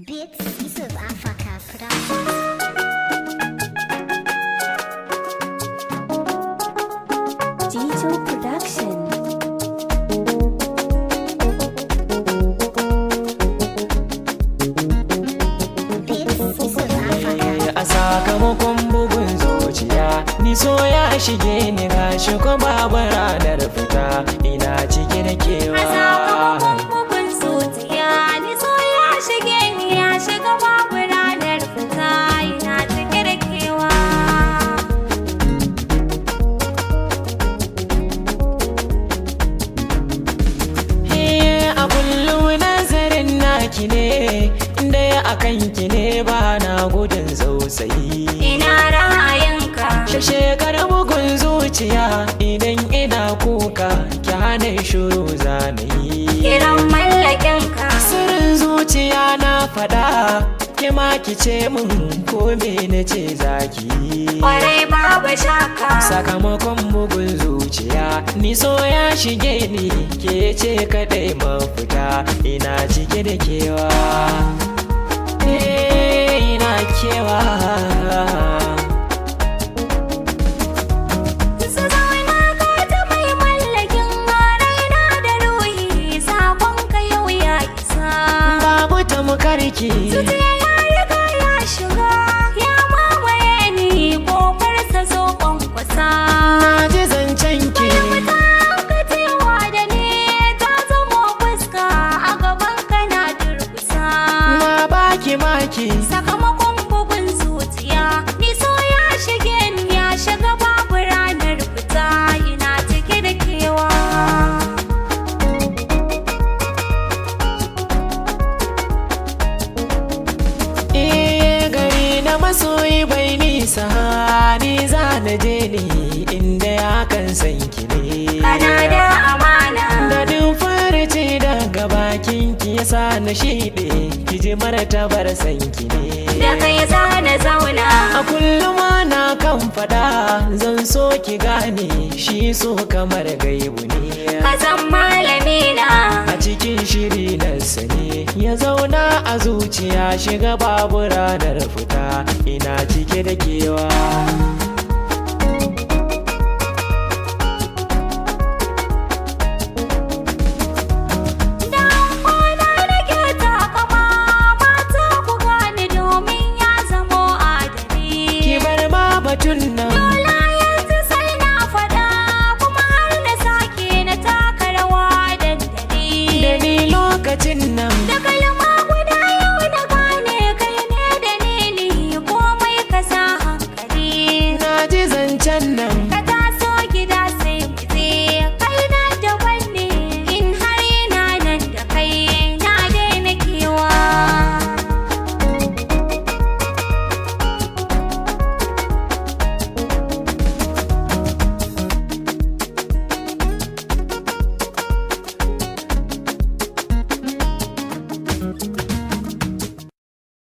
Beats Yusuf Afaka Productions. Digital Production. Beats Yusuf Afaka. A sakamakon bugun zuciya ni so ya shige ni gashi ko babu ranar fita ina cike da kewa. A sakamakon bugun zuciya ni so ya shige ni ya shiga babu ranar fita ina cike da kewa. A kullum nazarin naki ne inda akan ki ne ba na gudun tsautsayi. Ina ra'ayinka Shekar bugun zuciya idan ina kuka ki hana shiru zanayi. kiran mallakinka Sirrin zuciya na faɗa ke ma ki ce min ko me na ce zaki yi. kwarai babu shaka. Sakamakon bugun zuciya ni so ya shige ni ke ce kadai mafita ina cike da kewa. Ina kewa. Su zauna ka ta mai mallakin raina da ruhi sakonka yau ya isa. Babu ta mukarki Zuciya ya riga ya shiga ya mamaye ni kofarsa zo kwankwasa. na ji zancen ki. Ka cewa da ni ta zamo fuska a gaban ka na durkusa. Na baki maki Sakamakon bugun zuciya ni so ya shige ni ya shiga babu ranar fita ina cike da kewa. gari na masoyi bai nisa ni za na je ni inda ya kan san ki ne. Kana da amana Daɗin farce daga bakin ki yasa na shiɗe ki ji martabar san ki ne. da kai za na zauna. A kullum na kan faɗa zan so ki gane shi so kamar gaibu ne. Ka san malamina A cikin shiri na sane ya zauna a zuciya shiga babu ranar fita ina cike da kewa.